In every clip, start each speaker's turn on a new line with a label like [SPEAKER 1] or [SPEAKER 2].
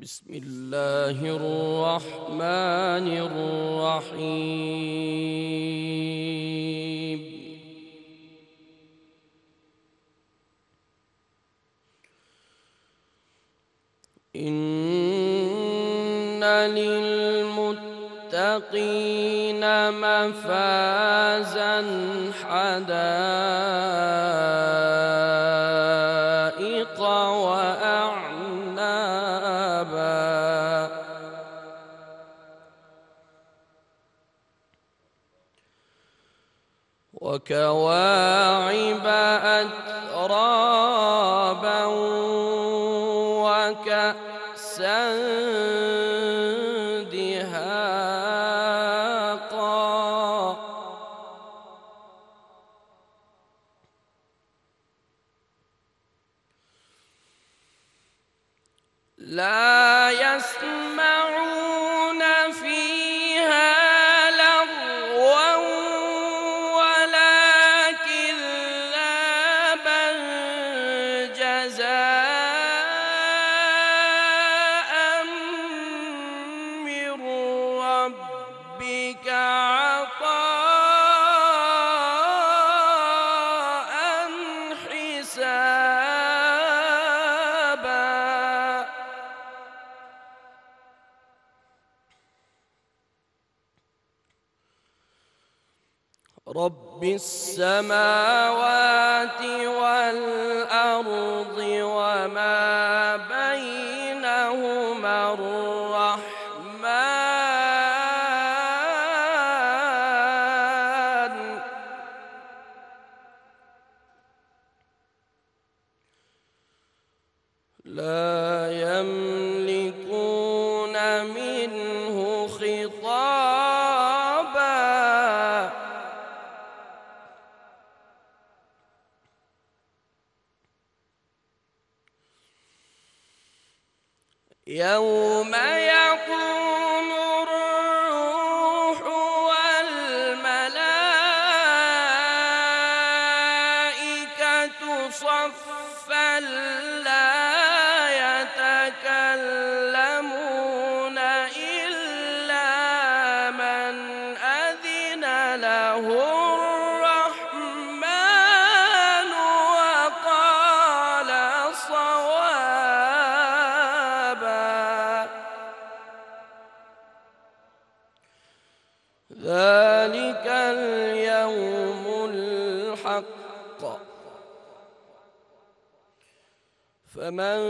[SPEAKER 1] بسم الله الرحمن الرحيم. إن للمتقين مفازا حدائق وأعنابا وكواعب أترابا وكأسا دهاقا لا يسمعون فيها لغوا ولا كذابا جزاء من ربك عطاء حسابا. رب السماوات والأرض وما بينهما الرحمن لا يملكون منه خطابا. يوم يقوم الروح والملائكة صفا لا يتكلمون إلا من أذن له الرحمن وقال صوابا. ذلك اليوم الحق فمن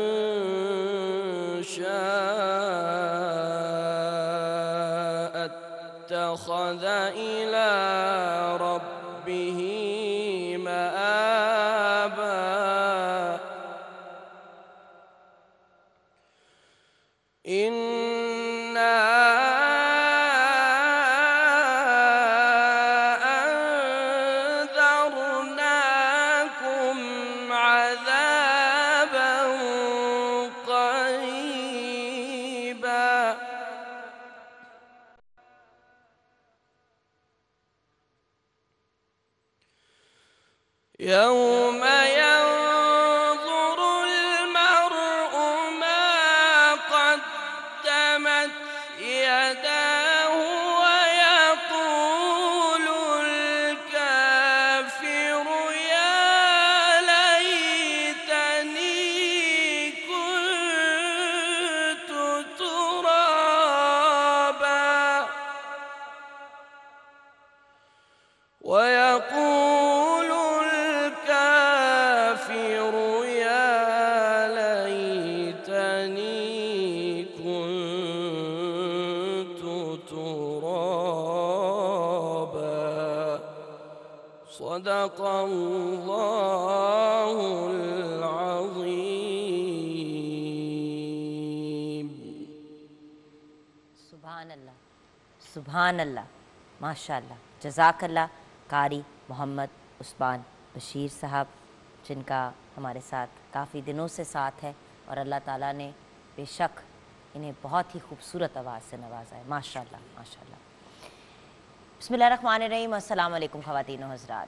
[SPEAKER 1] شاء اتخذ إلى ربه مآبا. إنا أنذرناكم عذابا قريبا. يوم ينظر المرء ما قدمت يداه ويقول الكافر يا ليتني كنت ترابا. ويقول الكافر يا ليتني كنت ترابا. صدق الله العظيم.
[SPEAKER 2] سبحان اللہ، سبحان اللہ، ماشاء اللہ، جزاک اللہ قاری محمد عثمان بشیر صاحب، جن کا ہمارے ساتھ کافی دنوں سے ساتھ ہے اور اللہ تعالیٰ نے بے شک انہیں بہت ہی خوبصورت آواز سے نوازا ہے. ماشاء اللہ ماشاء اللہ. بسم اللہ الرحمن الرحیم. السلام علیکم خواتین و حضرات.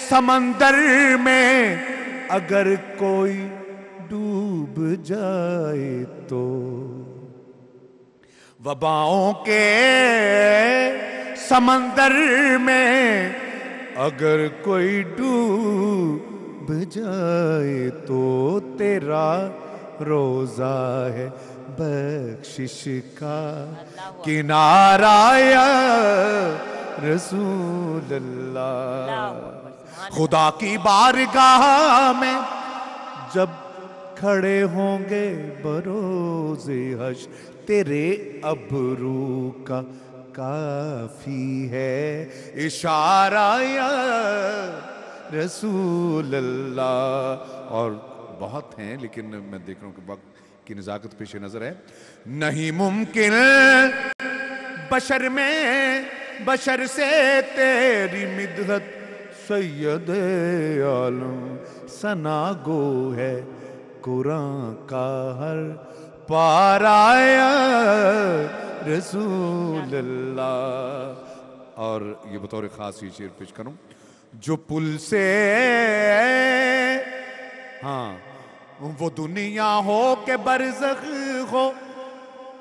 [SPEAKER 3] سمندر میں اگر کوئی ڈوب جائے تو، وباؤں کے سمندر میں اگر کوئی ڈوب جائے تو، تیرا روزہ ہے بخشش کا کنارہ یا رسول اللہ۔ خدا کی بارگاہ میں جب کھڑے ہوں گے بروز حشر، تیرے ابرو کا کافی ہے اشارہ یا رسول اللہ۔ اور بہت ہیں لیکن میں دیکھ رہا ہوں کہ وقت کی نزاکت پیش نظر ہے۔ نہیں ممکن بشر میں بشر سے تیری مدحت، سید عالم ثنا گو ہے قرآن کا ہر پارہ یا رسول اللہ۔ اور یہ بطور خاص یہ شعر پیش کروں، جو پل سے ہاں وہ دنیا ہو کہ برزخ ہو،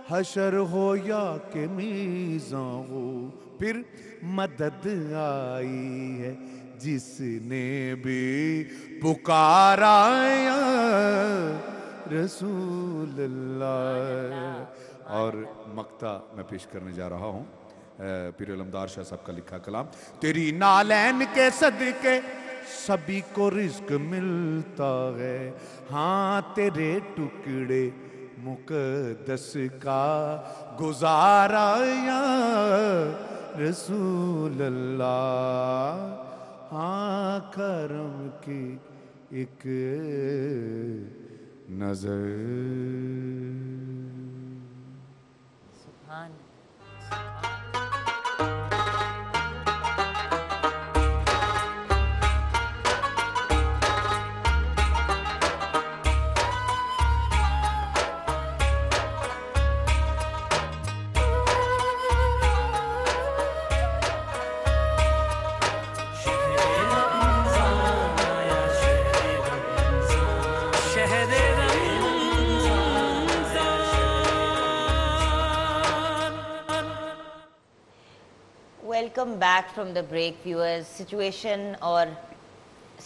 [SPEAKER 3] حشر ہو یا کہ میزان ہو، پھر مدد آئی ہے جس نے بھی پکارا یا رسول اللہ۔ اور مقطع میں پیش کرنے جا رہا ہوں پیر علمدار شاہ صاحب کا لکھا کلام۔ تیری نالین کے صدقے سبھی کو رزق ملتا ہے، ہاں تیرے ٹکڑے مقدس کا گزارا یا رسول اللہ۔ ہاں کرم کی ایک نظر۔
[SPEAKER 2] سبحان welcome back from the break viewers. Situation اور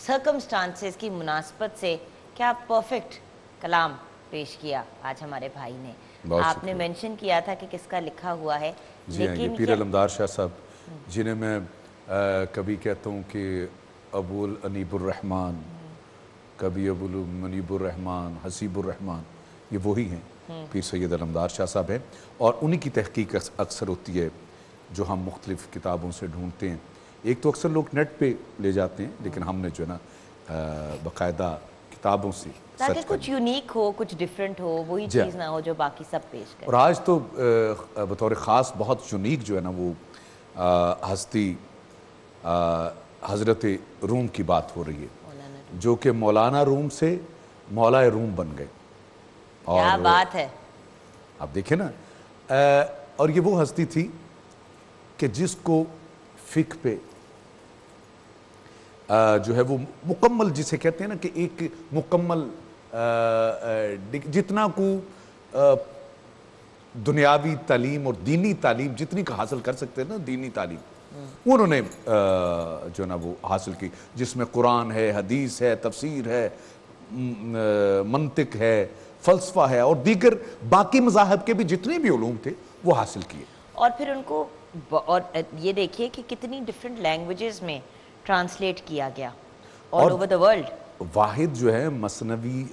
[SPEAKER 2] سرکمسٹانسز کی مناسبت سے کیا پرفیکٹ کلام پیش کیا آج ہمارے بھائی نے۔ آپ نے مینشن کیا تھا کہ کس کا لکھا ہوا ہے،
[SPEAKER 3] جی ہاں، یہ پیر علمدار شاہ صاحب جنہیں میں کبھی کہتا ہوں کہ ابو الانیب الرحمن، کبھی ابو المنیب الرحمن، حسیب الرحمن، یہ وہی ہیں، پیر سید علمدار شاہ صاحب ہیں۔ اور انہی کی تحقیق اکثر ہوتی ہے جو ہم مختلف کتابوں سے ڈھونڈتے ہیں۔ ایک تو اکثر لوگ نیٹ پہ لے جاتے ہیں، لیکن ہم نے جو ہے نا باقاعدہ کتابوں سے
[SPEAKER 2] تاکہ کچھ یونیک ہو، کچھ ڈیفرنٹ ہو، وہی چیز نہ ہو جو باقی سب پیش کریں۔
[SPEAKER 3] اور آج تو بطور خاص بہت یونیک جو ہے نا وہ ہستی حضرت روم کی بات ہو رہی ہے، جو کہ مولانا روم سے مولا روم بن گئے۔
[SPEAKER 2] کیا بات ہے!
[SPEAKER 3] آپ دیکھیں نا، اور یہ وہ ہستی تھی کہ جس کو فقہ پہ جو ہے وہ مکمل، جسے کہتے ہیں نا کہ ایک مکمل جتنا کو دنیاوی تعلیم اور دینی تعلیم جتنی کا حاصل کر سکتے ہیں نا، دینی تعلیم انہوں نے جو نا وہ حاصل کی، جس میں قرآن ہے، حدیث ہے، تفسیر ہے، منطق ہے، فلسفہ ہے، اور دیگر باقی مذاہب کے بھی جتنے بھی علوم تھے وہ حاصل کیے۔
[SPEAKER 2] اور پھر ان کو اور یہ دیکھیے کہ کتنی ڈیفرنٹ لینگویجز میں ٹرانسلیٹ کیا گیا all over the world۔
[SPEAKER 3] واحد جو ہے مثنوی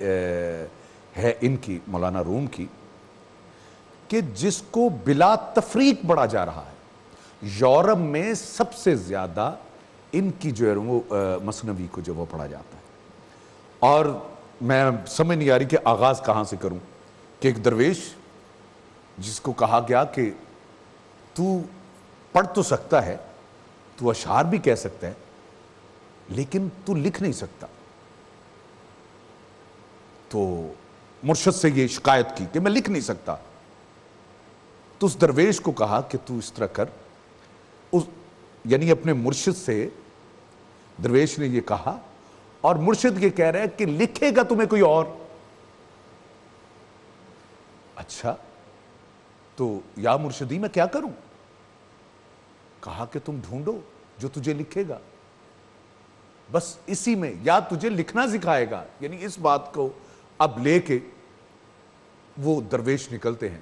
[SPEAKER 3] ہے ان کی، مولانا روم کی، کہ جس کو بلا تفریق پڑھا جا رہا ہے۔ یورپ میں سب سے زیادہ ان کی جو ہے وہ مثنوی کو جو وہ پڑھا جاتا ہے۔ اور میں سمجھ نہیں آ رہی کہ آغاز کہاں سے کروں، کہ ایک درویش جس کو کہا گیا کہ تو پڑھ تو سکتا ہے، تو اشعار بھی کہہ سکتا ہے، لیکن تو لکھ نہیں سکتا۔ تو مرشد سے یہ شکایت کی کہ میں لکھ نہیں سکتا۔ تو اس درویش کو کہا کہ تو اس طرح کر، یعنی اپنے مرشد سے درویش نے یہ کہا اور مرشد یہ کہہ رہا ہے کہ لکھے گا تمہیں کوئی اور. اچھا تو یا مرشدی میں کیا کروں؟ کہا کہ تم ڈھونڈو جو تجھے لکھے گا، بس اسی میں یا تجھے لکھنا سکھائے گا. یعنی اس بات کو اب لے کے وہ درویش نکلتے ہیں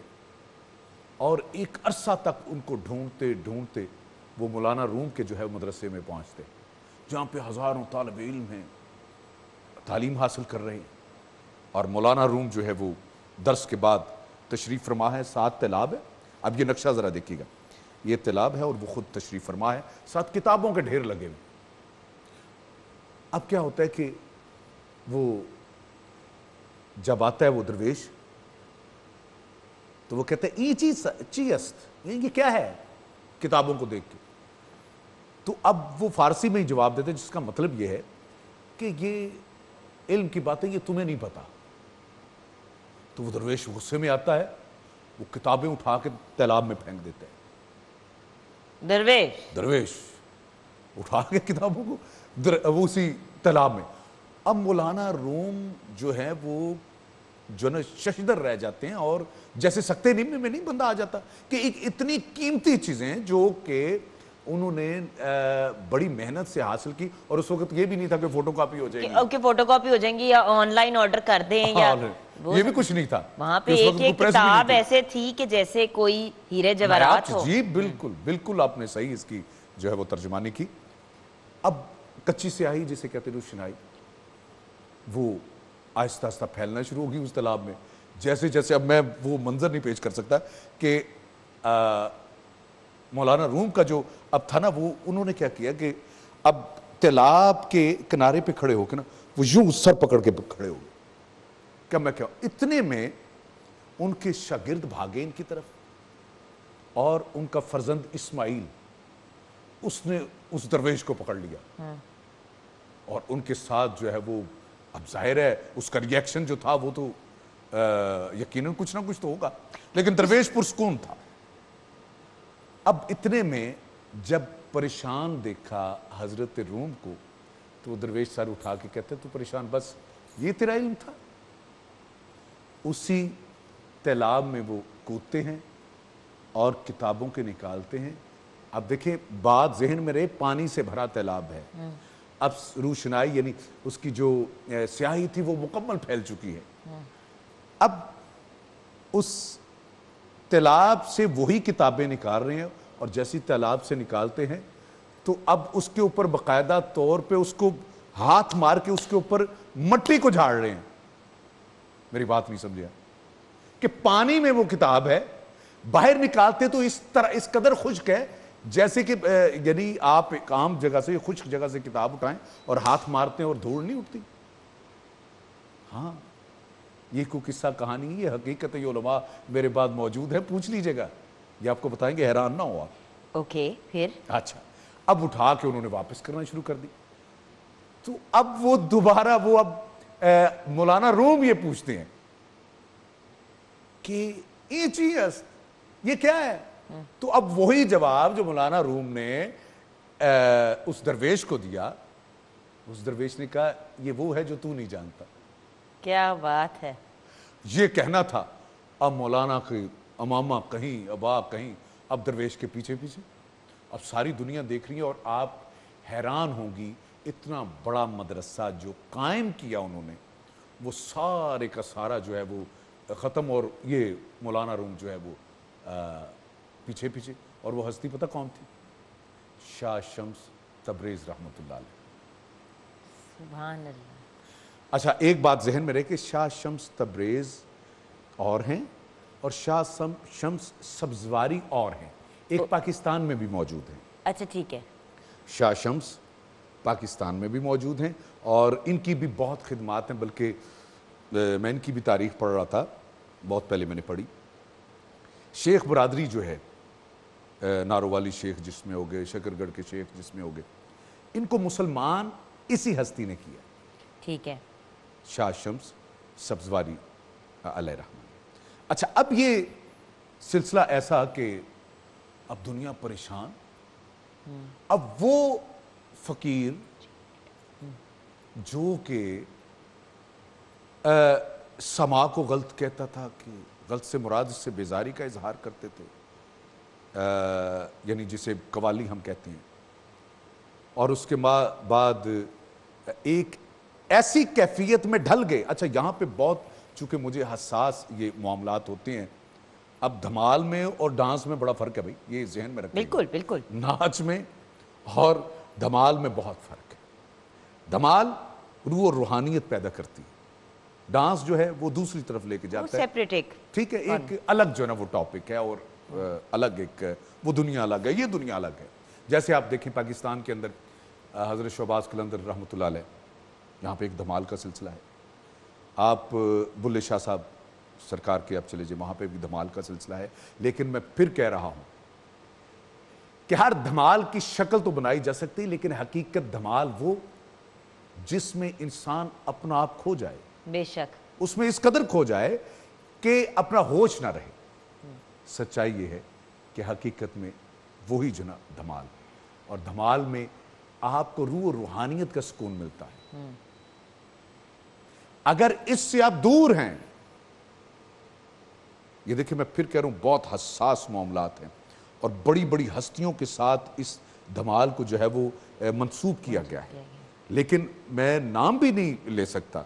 [SPEAKER 3] اور ایک عرصہ تک ان کو ڈھونڈتے ڈھونڈتے وہ مولانا روم کے جو ہے مدرسے میں پہنچتے جہاں پہ ہزاروں طالب علم ہیں، تعلیم حاصل کر رہے ہیں. اور مولانا روم جو ہے وہ درس کے بعد تشریف فرما ہے. 7 طلاب ہے. اب یہ نقشہ ذرا دیکھیے گا، یہ طلاب ہے اور وہ خود تشریف فرما ہے، ساتھ کتابوں کے ڈھیر لگے ہوئے. اب کیا ہوتا ہے کہ وہ جب آتا ہے وہ درویش تو وہ کہتا ہے ای چیست، یہ کیا ہے، کتابوں کو دیکھ کے. تو اب وہ فارسی میں ہی جواب دیتے ہیں جس کا مطلب یہ ہے کہ یہ علم کی باتیں یہ تمہیں نہیں پتا. تو وہ درویش غصے میں آتا ہے، وہ کتابیں اٹھا کے تالاب میں پھینک دیتے ہیں. درویش اٹھا کے کتابوں کو وہ اسی تالاب میں. اب مولانا روم جو ہے وہ جو نا ششدر رہ جاتے ہیں اور جیسے سکتے نمنے میں نہیں بندہ آ جاتا کہ ایک اتنی قیمتی چیزیں جو کہ انہوں نے بڑی محنت سے حاصل کی، اور اس وقت یہ بھی نہیں تھا کہ فوٹو کاپی ہو جائے گی،
[SPEAKER 2] کہ فوٹو کاپی ہو جائیں گی یا آن لائن آرڈر کر دیں یا
[SPEAKER 3] یہ بھی کچھ نہیں تھا.
[SPEAKER 2] وہاں پہ ایک کتاب ایسے تھی کہ جیسے کوئی ہیرے جواہرات ہو.
[SPEAKER 3] جی بالکل بالکل آپ نے صحیح اس کی جو ہے وہ ترجمانی کی. اب کچی سیاہی جسے کہتے ہیں روشنائی وہ آہستہ آہستہ پھیلنا شروع ہوگی اس تالاب میں. جیسے جیسے اب میں وہ منظر نہیں پیش کر سکتا کہ مولانا روم کا جو اب تھا نا وہ انہوں نے کیا کیا کہ اب تالاب کے کنارے پہ کھڑے ہو کے نا وہ یوں سر پکڑ کے کھڑے ہو گئے. کیا میں کیا اتنے میں ان کے شاگرد بھاگے ان کی طرف اور ان کا فرزند اسماعیل اس نے اس درویش کو پکڑ لیا اور ان کے ساتھ جو ہے وہ اب ظاہر ہے اس کا ری ایکشن جو تھا وہ تو یقیناً کچھ نہ کچھ تو ہوگا، لیکن درویش پرسکون تھا. اب اتنے میں جب پریشان دیکھا حضرت روم کو تو وہ درویش سر اٹھا کے کہتے تو پریشان بس یہ تیرا علم تھا. اسی تالاب میں وہ کودتے ہیں اور کتابوں کے نکالتے ہیں. اب دیکھیں بات ذہن میں رہے، پانی سے بھرا تالاب ہے. اب روشنائی یعنی اس کی جو سیاہی تھی وہ مکمل پھیل چکی ہے. اب اس تالاب سے وہی کتابیں نکال رہے ہیں اور جیسی تالاب سے نکالتے ہیں تو اب اس کے اوپر باقاعدہ طور پہ اس کو ہاتھ مار کے اس کے اوپر مٹی کو جھاڑ رہے ہیں. میری بات نہیں سمجھا کہ پانی میں وہ کتاب ہے، باہر نکالتے تو اس طرح اس قدر خشک ہے جیسے کہ یعنی آپ ایک عام جگہ سے خشک جگہ سے کتاب اٹھائیں اور ہاتھ مارتے ہیں اور دھوڑ نہیں اٹھتی. ہاں یہ کوئی قصہ کہانی، یہ حقیقت یہ علماء میرے بعد موجود ہے، پوچھ لیجئے گا، یہ آپ کو بتائیں گے، حیران نہ ہو آپ.
[SPEAKER 2] اوکے پھر
[SPEAKER 3] اچھا اب اٹھا کے انہوں نے واپس کرنا شروع کر دی. تو اب وہ دوبارہ وہ اب مولانا روم یہ پوچھتے ہیں کہ یہ چیز یہ کیا ہے. تو اب وہی جواب جو مولانا روم نے اس درویش کو دیا، اس درویش نے کہا یہ وہ ہے جو تو نہیں جانتا.
[SPEAKER 2] کیا بات ہے.
[SPEAKER 3] یہ کہنا تھا. اب مولانا کی امامہ کہیں، ابا کہیں، اب درویش کے پیچھے پیچھے. اب ساری دنیا دیکھ رہی ہے اور آپ حیران ہوں گی اتنا بڑا مدرسہ جو قائم کیا انہوں نے وہ سارے کا سارا جو ہے وہ ختم، اور یہ مولانا روم جو ہے وہ پیچھے پیچھے. اور وہ ہستی پتہ کون تھی؟ شاہ شمس تبریز رحمۃ اللہ علیہ.
[SPEAKER 2] سبحان اللہ.
[SPEAKER 3] اچھا ایک بات ذہن میں رہے کہ شاہ شمس تبریز اور ہیں اور شاہ شمس سبزواری اور ہیں، ایک پاکستان میں بھی موجود ہیں.
[SPEAKER 2] اچھا ٹھیک ہے.
[SPEAKER 3] شاہ شمس پاکستان میں بھی موجود ہیں اور ان کی بھی بہت خدمات ہیں، بلکہ میں ان کی بھی تاریخ پڑھ رہا تھا، بہت پہلے میں نے پڑھی. شیخ برادری جو ہے، نارووالی شیخ جس میں ہو گئے، شکر گڑھ کے شیخ جس میں ہو گئے، ان کو مسلمان اسی ہستی نے کیا.
[SPEAKER 2] ٹھیک ہے.
[SPEAKER 3] شاہ شمس سبزواری علیہ رحمہ. اچھا اب یہ سلسلہ ایسا کہ اب دنیا پریشان. اب وہ فقیر جو کہ سما کو غلط کہتا تھا، کہ غلط سے مراد اس سے بیزاری کا اظہار کرتے تھے، یعنی جسے قوالی ہم کہتے ہیں، اور اس کے بعد ایک ایسی کیفیت میں ڈھل گئے. اچھا یہاں پہ بہت چونکہ مجھے حساس یہ معاملات ہوتے ہیں، اب دھمال میں اور ڈانس میں بڑا فرق ہے بھائی، یہ ذہن میں رکھیں.
[SPEAKER 2] بالکل بالکل.
[SPEAKER 3] ناچ میں اور دھمال میں بہت فرق ہے. دھمال روح اور روحانیت پیدا کرتی ہے، ڈانس جو ہے وہ دوسری طرف لے کے جاتا ہے.
[SPEAKER 2] سیپریٹ ایک
[SPEAKER 3] ٹھیک ہے، ایک الگ جو ہے نا وہ ٹاپک ہے، اور الگ ایک وہ دنیا الگ ہے، یہ دنیا الگ ہے. جیسے آپ دیکھیں پاکستان کے اندر حضرت شہباز قلندر رحمۃ اللہ علیہ، یہاں پہ ایک دھمال کا سلسلہ ہے. آپ بلے شاہ صاحب سرکار کے آپ چلے جائیں، وہاں پہ بھی دھمال کا سلسلہ ہے. لیکن میں پھر کہہ رہا ہوں کہ ہر دھمال کی شکل تو بنائی جا سکتی، لیکن حقیقت دھمال وہ جس میں انسان اپنا آپ کھو جائے،
[SPEAKER 2] بے شک
[SPEAKER 3] اس میں اس قدر کھو جائے کہ اپنا ہوش نہ رہے. سچائی یہ ہے کہ حقیقت میں وہی جنا دھمال، اور دھمال میں آپ کو روح اور روحانیت کا سکون ملتا ہے. اگر اس سے آپ دور ہیں، یہ دیکھیں میں پھر کہہ رہا ہوں بہت حساس معاملات ہیں، اور بڑی بڑی ہستیوں کے ساتھ اس دھمال کو جو ہے وہ منسوب کیا گیا ہے. لیکن میں نام بھی نہیں لے سکتا،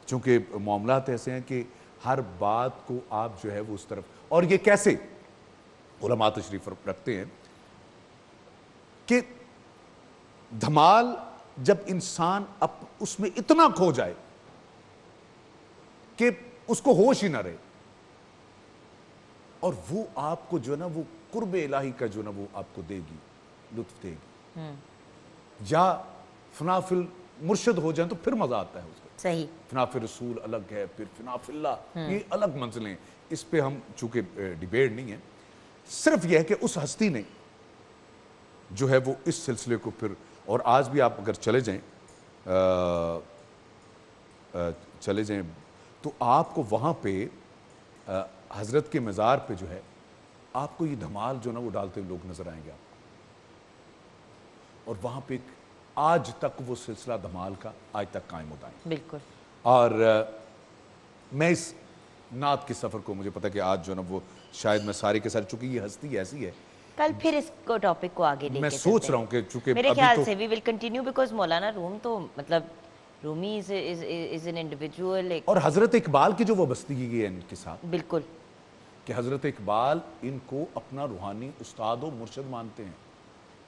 [SPEAKER 3] چونکہ معاملات ایسے ہیں کہ ہر بات کو آپ جو ہے وہ اس طرف، اور یہ کیسے علماء تشریف رکھتے ہیں کہ دھمال جب انسان اس میں اتنا کھو جائے کہ اس کو ہوش ہی نہ رہے، اور وہ آپ کو جو ہے نا وہ قرب الہی کا جو ہے نا وہ آپ کو دے گی، لطف دے گی. یا فنا فی مرشد ہو جائیں تو پھر مزہ آتا ہے اس کو.
[SPEAKER 2] صحیح.
[SPEAKER 3] فنا فی رسول الگ ہے، پھر فنا فی اللہ، یہ الگ منزلیں. اس پہ ہم چونکہ ڈیبیٹ نہیں ہے، صرف یہ ہے کہ اس ہستی نے جو ہے وہ اس سلسلے کو پھر، اور آج بھی آپ اگر چلے جائیں تو آپ کو وہاں پہ حضرت کے مزار پہ جو ہے آپ کو یہ دھمال جو نا وہ ڈالتے ہوئے لوگ نظر آئیں گے آپ کو. اور وہاں پہ آج تک وہ سلسلہ دھمال کا آج تک قائم ہوتا ہے.
[SPEAKER 2] بالکل.
[SPEAKER 3] اور میں اس نعت کے سفر کو، مجھے پتا کہ آج جو نا وہ شاید میں سارے کے سارے، چونکہ یہ ہستی ایسی ہے،
[SPEAKER 2] کل پھر اس کو ٹاپک کو آگے لے کے
[SPEAKER 3] میں سوچ رہا ہوں کہ چونکہ
[SPEAKER 2] میرے
[SPEAKER 3] ابھی
[SPEAKER 2] خیال
[SPEAKER 3] تو
[SPEAKER 2] سے وی ول کنٹینیو، بیکاز مولانا روم تو مطلب رومی از این انڈیویجول.
[SPEAKER 3] اور حضرت اقبال کی جو وابستگی ہے ان کے ساتھ،
[SPEAKER 2] بالکل،
[SPEAKER 3] کہ حضرت اقبال ان کو اپنا روحانی استاد و مرشد مانتے ہیں.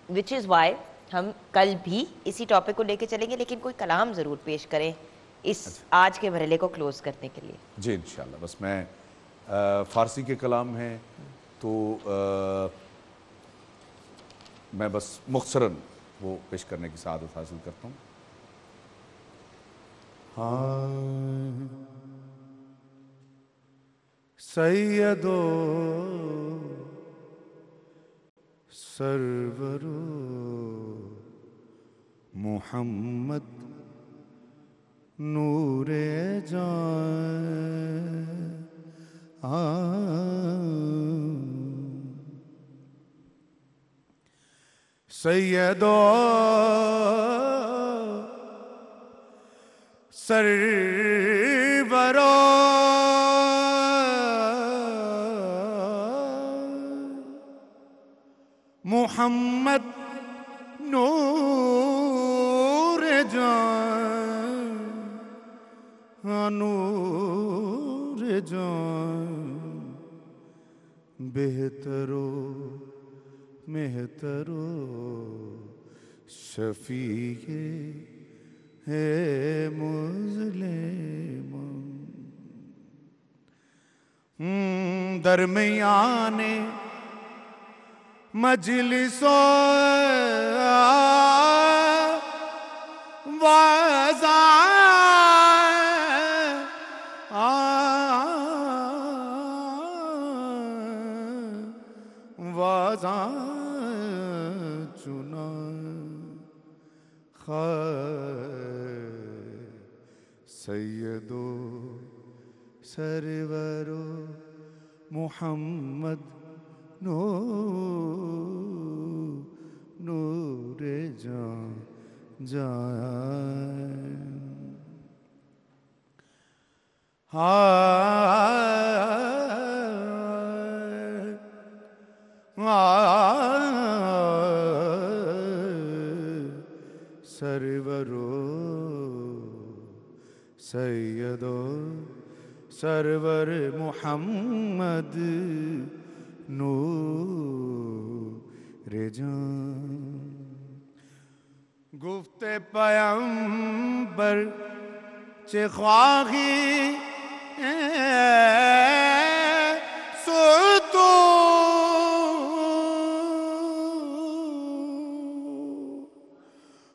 [SPEAKER 2] وچ از وائی ہم کل بھی اسی ٹاپک کو لے کے چلیں گے، لیکن کوئی کلام ضرور پیش کریں اس آج کے مرحلے کو کلوز کرنے کے لیے.
[SPEAKER 3] جی انشاءاللہ. بس میں فارسی کے کلام ہیں تو میں بس مختصراً وہ پیش کرنے کی سعادت حاصل کرتا ہوں. سیدو سرورو محمد نور جان، سیدو سرورو محمد نور جان، نور جان، بہترو مہترو شفیع ہے مظلم، درمیان مجلس وازاں چنا خیر سیدو سرورو محمد نور جان
[SPEAKER 4] سرورو سیدو سرور محمد نور جان گفت پیامبر چه خواهی تو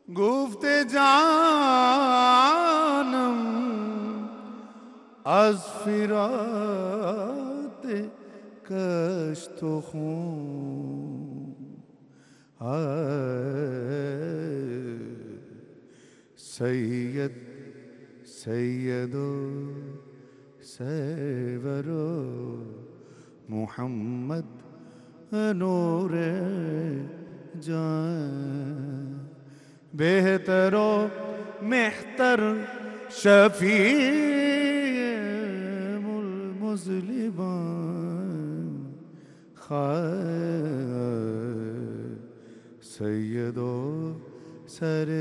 [SPEAKER 4] گفت جانم از فرات کشت و خون سید سید و سرور محمد نور جان بہتر و مہتر شفیع المذنبان خیر سید و سرور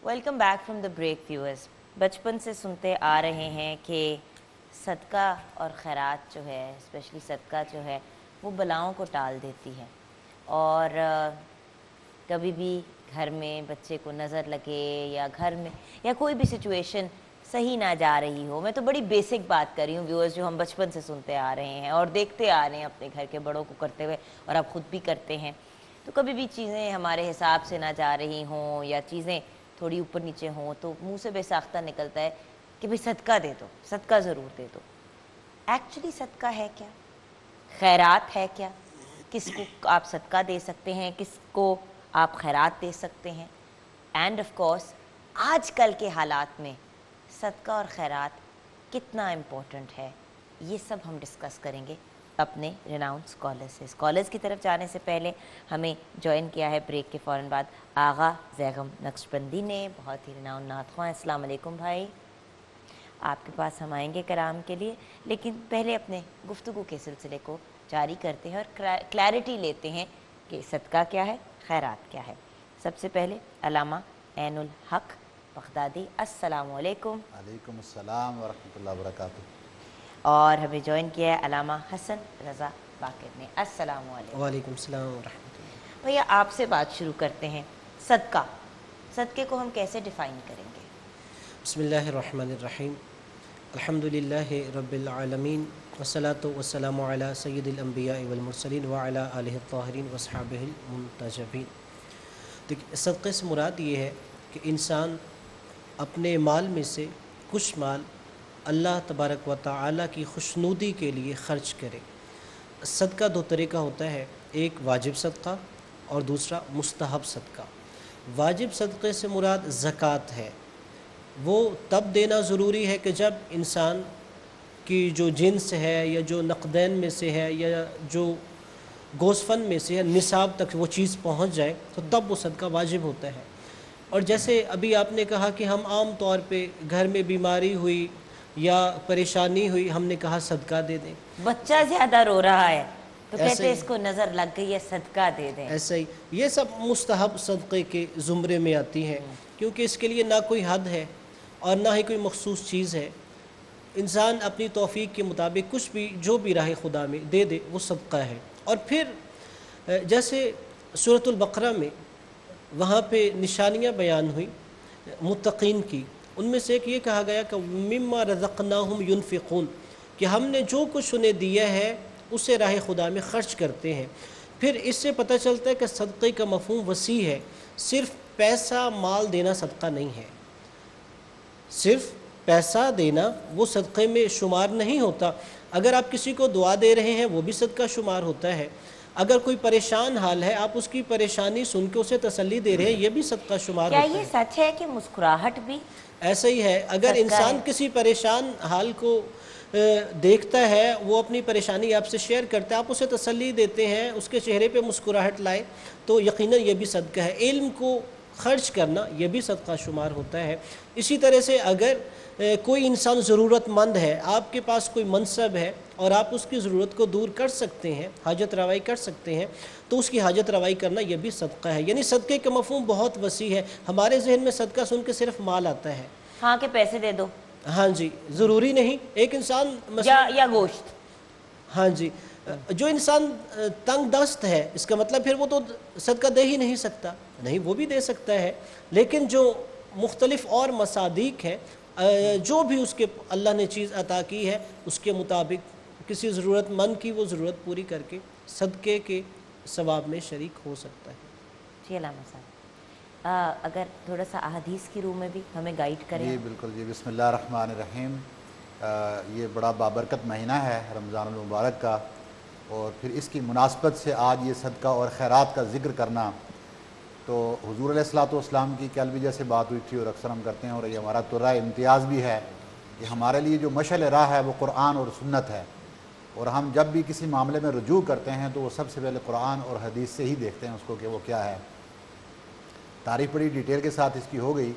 [SPEAKER 2] welcome back from the break viewers. بچپن سے سنتے آ رہے ہیں کہ صدقہ اور خیرات جو ہے، اسپیشلی صدقہ جو ہے، وہ بلاؤں کو ٹال دیتی ہے. اور کبھی بھی گھر میں بچے کو نظر لگے یا گھر میں یا کوئی بھی سچویشن صحیح نہ جا رہی ہو، میں تو بڑی بیسک بات کر رہی ہوں ویورز، جو ہم بچپن سے سنتے آ رہے ہیں اور دیکھتے آ رہے ہیں اپنے گھر کے بڑوں کو کرتے ہوئے، اور اب خود بھی کرتے ہیں. تو کبھی بھی چیزیں ہمارے حساب سے نہ جا رہی ہوں یا چیزیں تھوڑی اوپر نیچے ہوں تو منہ سے بے ساختہ نکلتا ہے کہ بھئی صدقہ دے دو، صدقہ ضرور دے دو. ایکچولی صدقہ ہے کیا؟ خیرات ہے کیا؟ کس کو آپ صدقہ دے سکتے ہیں، کس کو آپ خیرات دے سکتے ہیں؟ اینڈ آف کورس آج کل کے حالات میں صدقہ اور خیرات کتنا امپورٹنٹ ہے، یہ سب ہم ڈسکس کریں گے اپنے ریناؤنڈ اسکالر سے. اسکالرز کی طرف جانے سے پہلے ہمیں جوائن کیا ہے بریک کے فوراً بعد آغا زیغم نقشبندی نے، بہت ہی ریناؤنڈ نعت خواں. السلام علیکم بھائی. آپ کے پاس ہم آئیں گے کلام کے لیے، لیکن پہلے اپنے گفتگو کے سلسلے کو جاری کرتے ہیں اور کلیئرٹی لیتے ہیں کہ صدقہ کیا ہے، خیرات کیا ہے. سب سے پہلے علامہ عین الحق بغدادی، السلام علیکم.
[SPEAKER 5] علیکم السلام ورحمۃ اللہ وبرکاتہ.
[SPEAKER 2] اور ہمیں جوائن کیا ہے علامہ حسن رضا باقر نے، السلام علیکم.
[SPEAKER 6] وعلیکم السلام ورحمۃ اللہ.
[SPEAKER 2] بھیا آپ سے بات شروع کرتے ہیں. صدقہ، صدقے کو ہم کیسے ڈیفائن کریں گے؟
[SPEAKER 6] بسم اللہ الرحمن الرحیم. الحمد للہ رب العالمین والصلاۃ والسلام علی سید الانبیاء والمرسلین وعلی آلہ الطاہرین واصحابہ المنتجبین. دیکھیں، صدقے سے مراد یہ ہے کہ انسان اپنے مال میں سے کچھ مال اللہ تبارک و تعالیٰ کی خوشنودی کے لیے خرچ کرے. صدقہ دو طرح کا ہوتا ہے، ایک واجب صدقہ اور دوسرا مستحب صدقہ. واجب صدقے سے مراد زکوٰۃ ہے. وہ تب دینا ضروری ہے کہ جب انسان کی جو جنس ہے یا جو نقدین میں سے ہے یا جو گوسفند میں سے ہے، نصاب تک وہ چیز پہنچ جائے تو تب وہ صدقہ واجب ہوتا ہے. اور جیسے ابھی آپ نے کہا کہ ہم عام طور پہ گھر میں بیماری ہوئی یا پریشانی ہوئی، ہم نے کہا صدقہ دے دیں.
[SPEAKER 2] بچہ زیادہ رو رہا ہے تو کہتے ہیں اس کو نظر لگ گئی ہے، صدقہ دے دیں.
[SPEAKER 6] ایسا ہی یہ سب مستحب صدقے کے زمرے میں آتی ہیں، کیونکہ اس کے لیے نہ کوئی حد ہے اور نہ ہی کوئی مخصوص چیز ہے. انسان اپنی توفیق کے مطابق کچھ بھی جو بھی راہ خدا میں دے دے وہ صدقہ ہے. اور پھر جیسے سورۃ البقرہ میں وہاں پہ نشانیاں بیان ہوئی متقین کی، ان میں سے ایک یہ کہا گیا کہ مما رزقناہم ینفقون، کہ ہم نے جو کچھ انہیں دیا ہے اسے راہ خدا میں خرچ کرتے ہیں. پھر اس سے پتہ چلتا ہے کہ صدقے کا مفہوم وسیع ہے. صرف پیسہ مال دینا صدقہ نہیں ہے، صرف پیسہ دینا وہ صدقے میں شمار نہیں ہوتا. اگر آپ کسی کو دعا دے رہے ہیں وہ بھی صدقہ شمار ہوتا ہے. اگر کوئی پریشان حال ہے آپ اس کی پریشانی سن کے اسے تسلی دے رہے ہیں، یہ بھی صدقہ شمار
[SPEAKER 2] کیا
[SPEAKER 6] ہوتا
[SPEAKER 2] یہ
[SPEAKER 6] ہے۔
[SPEAKER 2] سچ ہے کہ مسکراہٹ بھی
[SPEAKER 6] ایسا ہی ہے، اگر
[SPEAKER 2] صدقہ
[SPEAKER 6] انسان
[SPEAKER 2] ہے؟
[SPEAKER 6] کسی پریشان حال کو دیکھتا ہے، وہ اپنی پریشانی آپ سے شیئر کرتا ہے، آپ اسے تسلی دیتے ہیں، اس کے چہرے پہ مسکراہٹ لائے، تو یقیناً یہ بھی صدقہ ہے۔ علم کو خرچ کرنا یہ بھی صدقہ شمار ہوتا ہے۔ اسی طرح سے اگر کوئی انسان ضرورت مند ہے، آپ کے پاس کوئی منصب ہے اور آپ اس کی ضرورت کو دور کر سکتے ہیں، حاجت روائی کر سکتے ہیں، تو اس کی حاجت روائی کرنا یہ بھی صدقہ ہے۔ یعنی صدقے کا مفہوم بہت وسیع ہے۔ ہمارے ذہن میں صدقہ سن کے صرف مال آتا ہے،
[SPEAKER 2] ہاں کہ پیسے دے دو
[SPEAKER 6] ہاں جی، ضروری نہیں۔ ایک انسان
[SPEAKER 2] یا گوشت،
[SPEAKER 6] ہاں جی، جو انسان تنگ دست ہے، اس کا مطلب پھر وہ تو صدقہ دے ہی نہیں سکتا، نہیں وہ بھی دے سکتا ہے، لیکن جو مختلف اور مصادیق ہیں، جو بھی اس کے اللہ نے چیز عطا کی ہے اس کے مطابق کسی ضرورت مند کی وہ ضرورت پوری کر کے صدقے کے ثواب میں شریک ہو سکتا ہے۔
[SPEAKER 2] جی علامہ صاحب اگر تھوڑا سا احادیث کی روح میں بھی ہمیں گائیڈ کریں۔
[SPEAKER 5] جی بالکل جی، بسم اللہ الرحمن الرحیم۔ یہ بڑا بابرکت مہینہ ہے رمضان المبارک کا، اور پھر اس کی مناسبت سے آج یہ صدقہ اور خیرات کا ذکر کرنا، تو حضور علیہ الصلوۃ والسلام کی کل بھی جیسے بات ہوئی تھی اور اکثر ہم کرتے ہیں، اور یہ ہمارا ترہ امتیاز بھی ہے کہ ہمارے لیے جو مشعل راہ ہے وہ قرآن اور سنت ہے، اور ہم جب بھی کسی معاملے میں رجوع کرتے ہیں تو وہ سب سے پہلے قرآن اور حدیث سے ہی دیکھتے ہیں اس کو کہ وہ کیا ہے۔ تعریف بڑی ڈیٹیل کے ساتھ اس کی ہو گئی۔